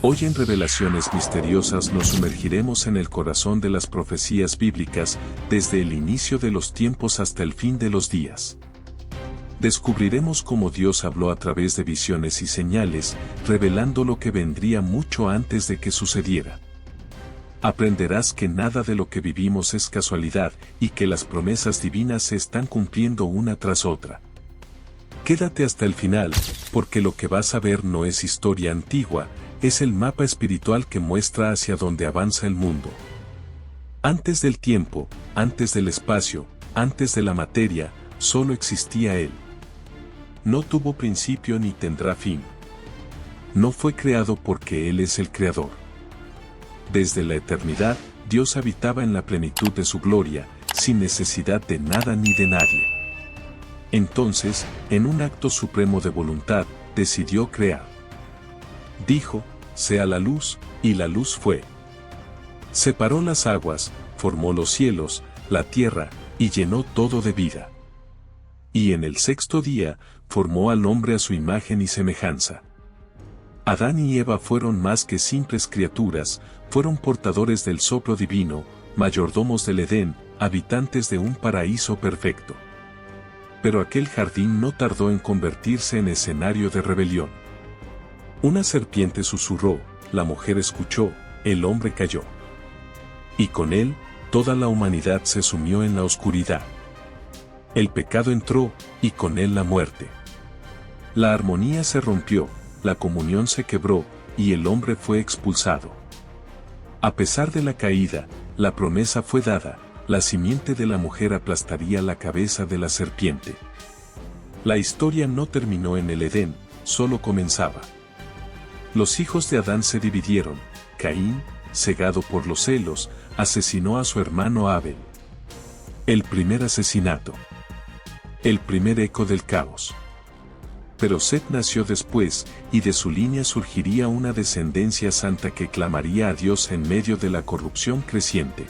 Hoy en Revelaciones Misteriosas nos sumergiremos en el corazón de las profecías bíblicas, desde el inicio de los tiempos hasta el fin de los días. Descubriremos cómo Dios habló a través de visiones y señales, revelando lo que vendría mucho antes de que sucediera. Aprenderás que nada de lo que vivimos es casualidad y que las promesas divinas se están cumpliendo una tras otra. Quédate hasta el final, porque lo que vas a ver no es historia antigua, es el mapa espiritual que muestra hacia dónde avanza el mundo. Antes del tiempo, antes del espacio, antes de la materia, solo existía Él. No tuvo principio ni tendrá fin. No fue creado porque Él es el Creador. Desde la eternidad, Dios habitaba en la plenitud de su gloria, sin necesidad de nada ni de nadie. Entonces, en un acto supremo de voluntad, decidió crear. Dijo, sea la luz, y la luz fue. Separó las aguas, formó los cielos, la tierra, y llenó todo de vida. Y en el sexto día, formó al hombre a su imagen y semejanza. Adán y Eva fueron más que simples criaturas, fueron portadores del soplo divino, mayordomos del Edén, habitantes de un paraíso perfecto. Pero aquel jardín no tardó en convertirse en escenario de rebelión. Una serpiente susurró, la mujer escuchó, el hombre cayó. Y con él, toda la humanidad se sumió en la oscuridad. El pecado entró, y con él la muerte. La armonía se rompió, la comunión se quebró, y el hombre fue expulsado. A pesar de la caída, la promesa fue dada, la simiente de la mujer aplastaría la cabeza de la serpiente. La historia no terminó en el Edén, solo comenzaba. Los hijos de Adán se dividieron, Caín, cegado por los celos, asesinó a su hermano Abel. El primer asesinato. El primer eco del caos. Pero Set nació después, y de su línea surgiría una descendencia santa que clamaría a Dios en medio de la corrupción creciente.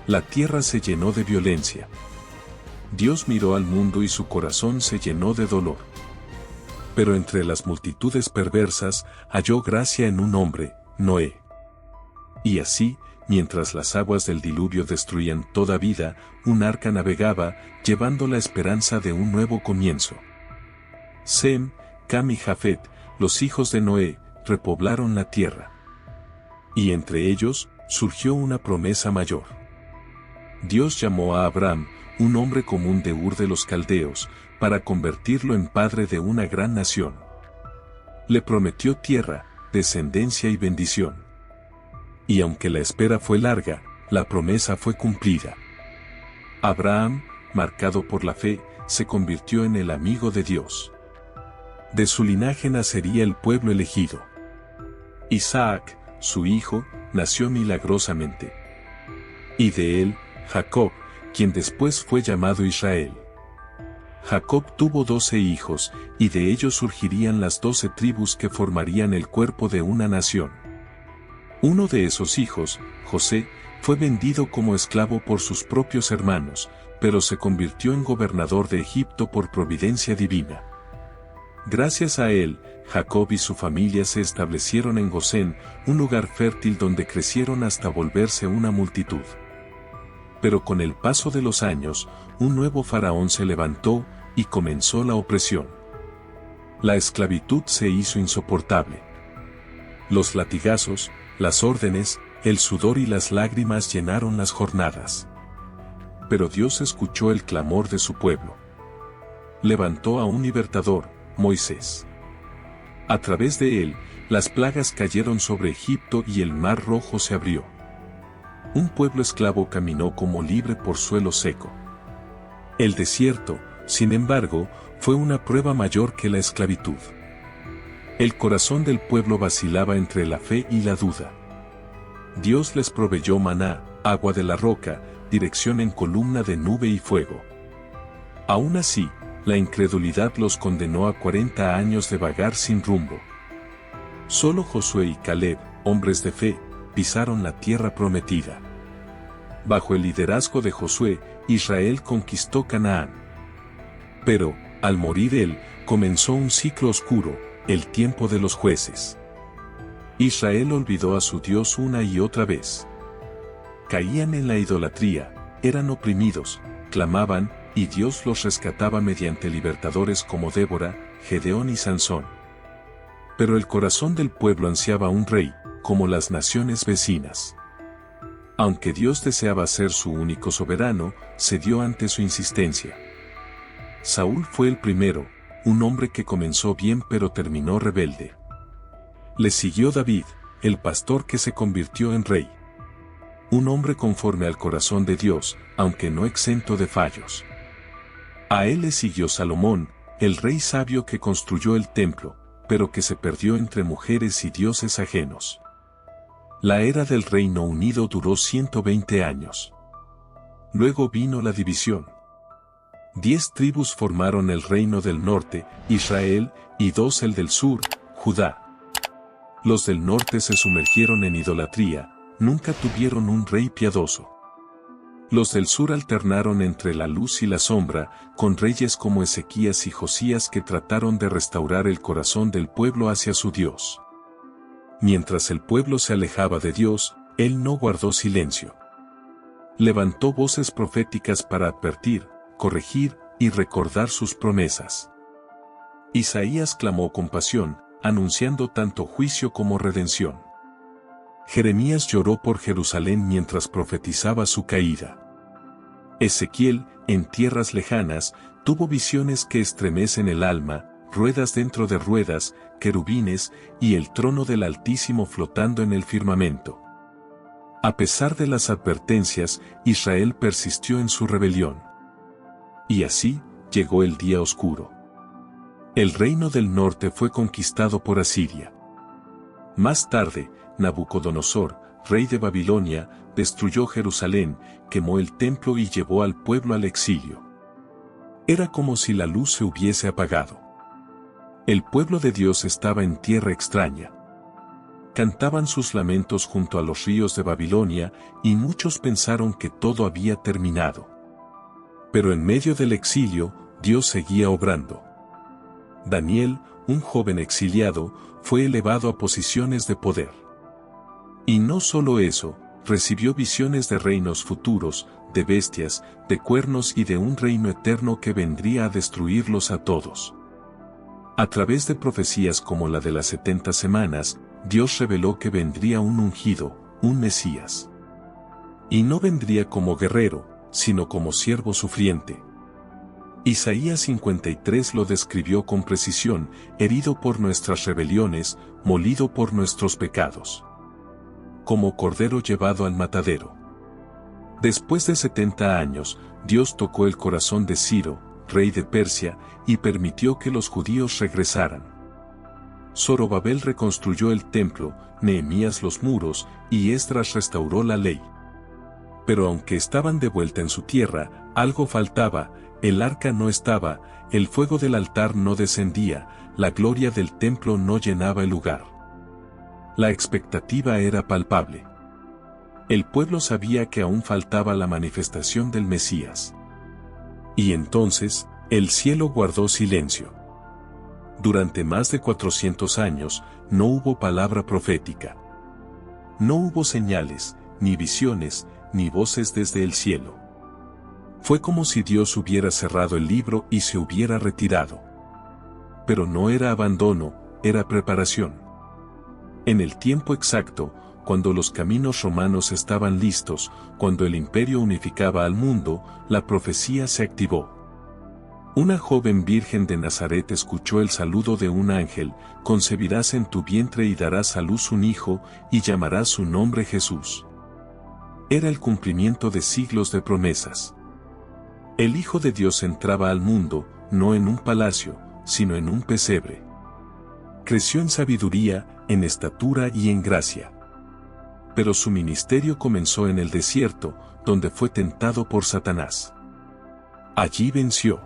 La tierra se llenó de violencia. Dios miró al mundo y su corazón se llenó de dolor. Pero entre las multitudes perversas, halló gracia en un hombre, Noé. Y así, mientras las aguas del diluvio destruían toda vida, un arca navegaba, llevando la esperanza de un nuevo comienzo. Sem, Cam y Jafet, los hijos de Noé, repoblaron la tierra. Y entre ellos, surgió una promesa mayor. Dios llamó a Abraham, un hombre común de Ur de los Caldeos, para convertirlo en padre de una gran nación. Le prometió tierra, descendencia y bendición. Y aunque la espera fue larga, la promesa fue cumplida. Abraham, marcado por la fe, se convirtió en el amigo de Dios. De su linaje nacería el pueblo elegido. Isaac, su hijo, nació milagrosamente. Y de él, Jacob, quien después fue llamado Israel. Jacob tuvo 12 hijos, y de ellos surgirían las 12 tribus que formarían el cuerpo de una nación. Uno de esos hijos, José, fue vendido como esclavo por sus propios hermanos, pero se convirtió en gobernador de Egipto por providencia divina. Gracias a él, Jacob y su familia se establecieron en Gosén, un lugar fértil donde crecieron hasta volverse una multitud. Pero con el paso de los años, un nuevo faraón se levantó, y comenzó la opresión. La esclavitud se hizo insoportable. Los latigazos, las órdenes, el sudor y las lágrimas llenaron las jornadas. Pero Dios escuchó el clamor de su pueblo. Levantó a un libertador, Moisés. A través de él, las plagas cayeron sobre Egipto y el mar Rojo se abrió. Un pueblo esclavo caminó como libre por suelo seco. El desierto, sin embargo, fue una prueba mayor que la esclavitud. El corazón del pueblo vacilaba entre la fe y la duda. Dios les proveyó maná, agua de la roca, dirección en columna de nube y fuego. Aún así, la incredulidad los condenó a 40 años de vagar sin rumbo. Solo Josué y Caleb, hombres de fe, pisaron la tierra prometida. Bajo el liderazgo de Josué, Israel conquistó Canaán. Pero, al morir él, comenzó un ciclo oscuro, el tiempo de los jueces. Israel olvidó a su Dios una y otra vez. Caían en la idolatría, eran oprimidos, clamaban, y Dios los rescataba mediante libertadores como Débora, Gedeón y Sansón. Pero el corazón del pueblo ansiaba un rey, como las naciones vecinas. Aunque Dios deseaba ser su único soberano, cedió ante su insistencia. Saúl fue el primero, un hombre que comenzó bien pero terminó rebelde. Le siguió David, el pastor que se convirtió en rey. Un hombre conforme al corazón de Dios, aunque no exento de fallos. A él le siguió Salomón, el rey sabio que construyó el templo, pero que se perdió entre mujeres y dioses ajenos. La era del Reino Unido duró 120 años. Luego vino la división. 10 tribus formaron el reino del norte, Israel, y 2 el del sur, Judá. Los del norte se sumergieron en idolatría, nunca tuvieron un rey piadoso. Los del sur alternaron entre la luz y la sombra, con reyes como Ezequías y Josías que trataron de restaurar el corazón del pueblo hacia su Dios. Mientras el pueblo se alejaba de Dios, él no guardó silencio. Levantó voces proféticas para advertir, corregir y recordar sus promesas. Isaías clamó con pasión, anunciando tanto juicio como redención. Jeremías lloró por Jerusalén mientras profetizaba su caída. Ezequiel, en tierras lejanas, tuvo visiones que estremecen el alma, ruedas dentro de ruedas, querubines, y el trono del Altísimo flotando en el firmamento. A pesar de las advertencias, Israel persistió en su rebelión. Y así, llegó el día oscuro. El reino del norte fue conquistado por Asiria. Más tarde, Nabucodonosor, rey de Babilonia, destruyó Jerusalén, quemó el templo y llevó al pueblo al exilio. Era como si la luz se hubiese apagado. El pueblo de Dios estaba en tierra extraña. Cantaban sus lamentos junto a los ríos de Babilonia, y muchos pensaron que todo había terminado. Pero en medio del exilio, Dios seguía obrando. Daniel, un joven exiliado, fue elevado a posiciones de poder. Y no solo eso, recibió visiones de reinos futuros, de bestias, de cuernos y de un reino eterno que vendría a destruirlos a todos. A través de profecías como la de las 70 semanas, Dios reveló que vendría un ungido, un Mesías. Y no vendría como guerrero, sino como siervo sufriente. Isaías 53 lo describió con precisión, herido por nuestras rebeliones, molido por nuestros pecados. Como cordero llevado al matadero. Después de 70 años, Dios tocó el corazón de Ciro, rey de Persia, y permitió que los judíos regresaran. Zorobabel reconstruyó el templo, Nehemías los muros, y Esdras restauró la ley. Pero aunque estaban de vuelta en su tierra, algo faltaba, el arca no estaba, el fuego del altar no descendía, la gloria del templo no llenaba el lugar. La expectativa era palpable. El pueblo sabía que aún faltaba la manifestación del Mesías. Y entonces, el cielo guardó silencio. Durante más de 400 años, no hubo palabra profética. No hubo señales, ni visiones, ni voces desde el cielo. Fue como si Dios hubiera cerrado el libro y se hubiera retirado. Pero no era abandono, era preparación. En el tiempo exacto, cuando los caminos romanos estaban listos, cuando el imperio unificaba al mundo, la profecía se activó. Una joven virgen de Nazaret escuchó el saludo de un ángel: concebirás en tu vientre y darás a luz un hijo, y llamarás su nombre Jesús. Era el cumplimiento de siglos de promesas. El Hijo de Dios entraba al mundo, no en un palacio, sino en un pesebre. Creció en sabiduría, en estatura y en gracia. Pero su ministerio comenzó en el desierto, donde fue tentado por Satanás. Allí venció.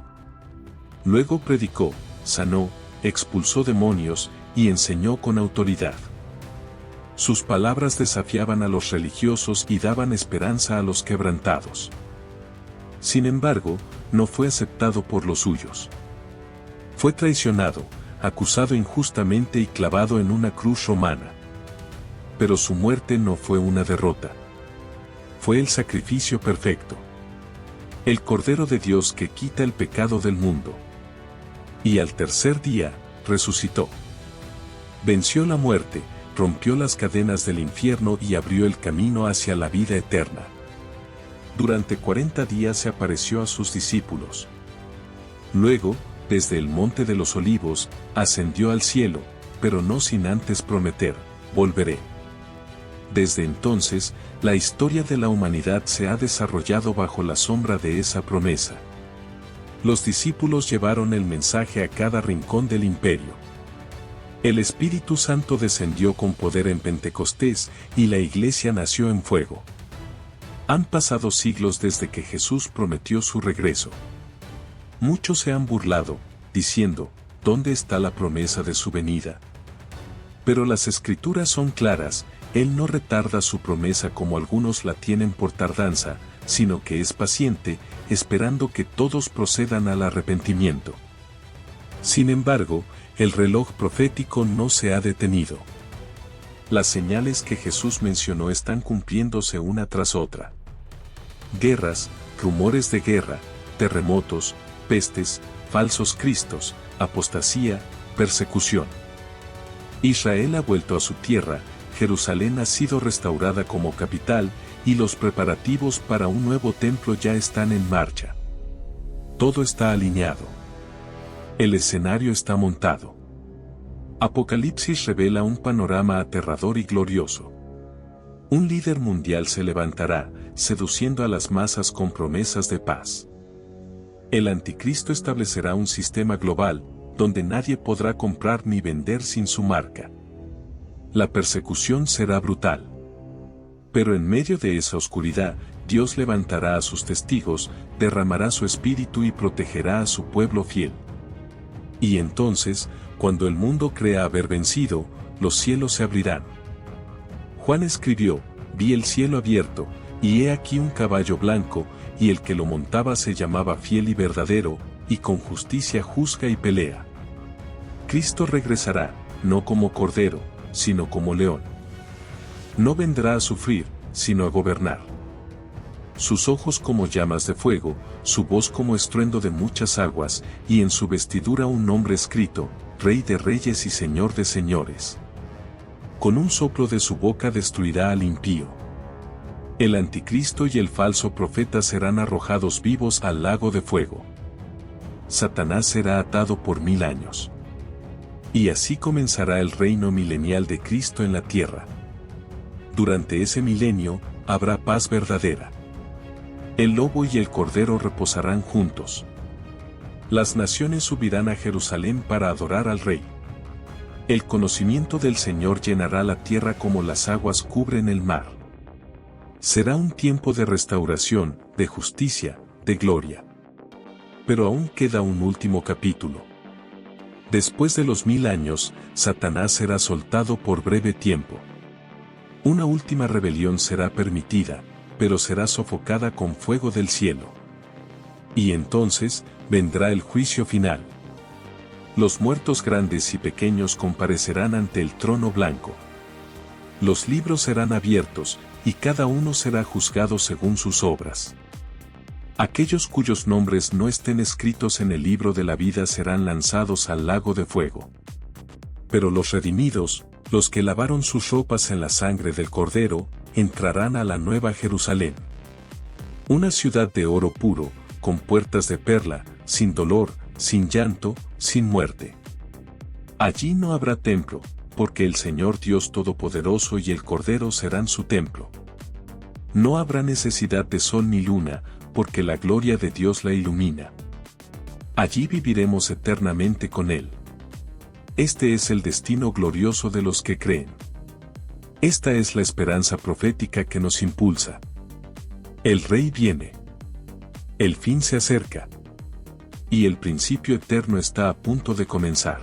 Luego predicó, sanó, expulsó demonios y enseñó con autoridad. Sus palabras desafiaban a los religiosos y daban esperanza a los quebrantados. Sin embargo, no fue aceptado por los suyos. Fue traicionado, acusado injustamente y clavado en una cruz romana. pero su muerte no fue una derrota. Fue el sacrificio perfecto. El Cordero de Dios que quita el pecado del mundo. Y al tercer día, resucitó. Venció la muerte, rompió las cadenas del infierno y abrió el camino hacia la vida eterna. Durante 40 días se apareció a sus discípulos. Luego, desde el Monte de los Olivos, ascendió al cielo, pero no sin antes prometer, volveré. Desde entonces, la historia de la humanidad se ha desarrollado bajo la sombra de esa promesa. Los discípulos llevaron el mensaje a cada rincón del imperio. El Espíritu Santo descendió con poder en Pentecostés y la iglesia nació en fuego. Han pasado siglos desde que Jesús prometió su regreso. Muchos se han burlado, diciendo, ¿dónde está la promesa de su venida? Pero las Escrituras son claras, Él no retarda su promesa como algunos la tienen por tardanza, sino que es paciente, esperando que todos procedan al arrepentimiento. Sin embargo, el reloj profético no se ha detenido. Las señales que Jesús mencionó están cumpliéndose una tras otra. Guerras, rumores de guerra, terremotos, pestes, falsos cristos, apostasía, persecución. Israel ha vuelto a su tierra, Jerusalén ha sido restaurada como capital, y los preparativos para un nuevo templo ya están en marcha. Todo está alineado. El escenario está montado. Apocalipsis revela un panorama aterrador y glorioso. Un líder mundial se levantará, seduciendo a las masas con promesas de paz. El anticristo establecerá un sistema global, donde nadie podrá comprar ni vender sin su marca. La persecución será brutal. Pero en medio de esa oscuridad, Dios levantará a sus testigos, derramará su espíritu y protegerá a su pueblo fiel. Y entonces, cuando el mundo crea haber vencido, los cielos se abrirán. Juan escribió, vi el cielo abierto, y he aquí un caballo blanco, y el que lo montaba se llamaba Fiel y Verdadero, y con justicia juzga y pelea. Cristo regresará, no como cordero, sino como león. No vendrá a sufrir, sino a gobernar. Sus ojos como llamas de fuego, su voz como estruendo de muchas aguas, y en su vestidura un nombre escrito, Rey de Reyes y Señor de Señores. Con un soplo de su boca destruirá al impío. El anticristo y el falso profeta serán arrojados vivos al lago de fuego. Satanás será atado por 1000 años. Y así comenzará el reino milenial de Cristo en la tierra. Durante ese milenio, habrá paz verdadera. El lobo y el cordero reposarán juntos. Las naciones subirán a Jerusalén para adorar al Rey. El conocimiento del Señor llenará la tierra como las aguas cubren el mar. Será un tiempo de restauración, de justicia, de gloria. Pero aún queda un último capítulo. Después de los 1000 años, Satanás será soltado por breve tiempo. Una última rebelión será permitida, pero será sofocada con fuego del cielo. Y entonces, vendrá el juicio final. Los muertos grandes y pequeños comparecerán ante el trono blanco. Los libros serán abiertos, y cada uno será juzgado según sus obras. Aquellos cuyos nombres no estén escritos en el libro de la vida serán lanzados al lago de fuego. Pero los redimidos, los que lavaron sus ropas en la sangre del Cordero, entrarán a la nueva Jerusalén. Una ciudad de oro puro, con puertas de perla, sin dolor, sin llanto, sin muerte. Allí no habrá templo, porque el Señor Dios Todopoderoso y el Cordero serán su templo. No habrá necesidad de sol ni luna, porque la gloria de Dios la ilumina. Allí viviremos eternamente con Él. Este es el destino glorioso de los que creen. Esta es la esperanza profética que nos impulsa. El Rey viene. El fin se acerca. Y el principio eterno está a punto de comenzar.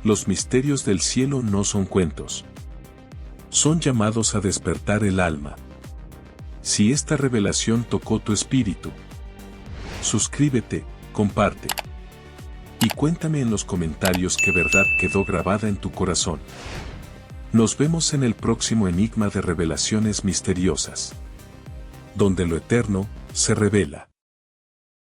Los misterios del cielo no son cuentos. Son llamados a despertar el alma. Si esta revelación tocó tu espíritu, suscríbete, comparte. Y cuéntame en los comentarios qué verdad quedó grabada en tu corazón. Nos vemos en el próximo enigma de revelaciones misteriosas, donde lo eterno se revela.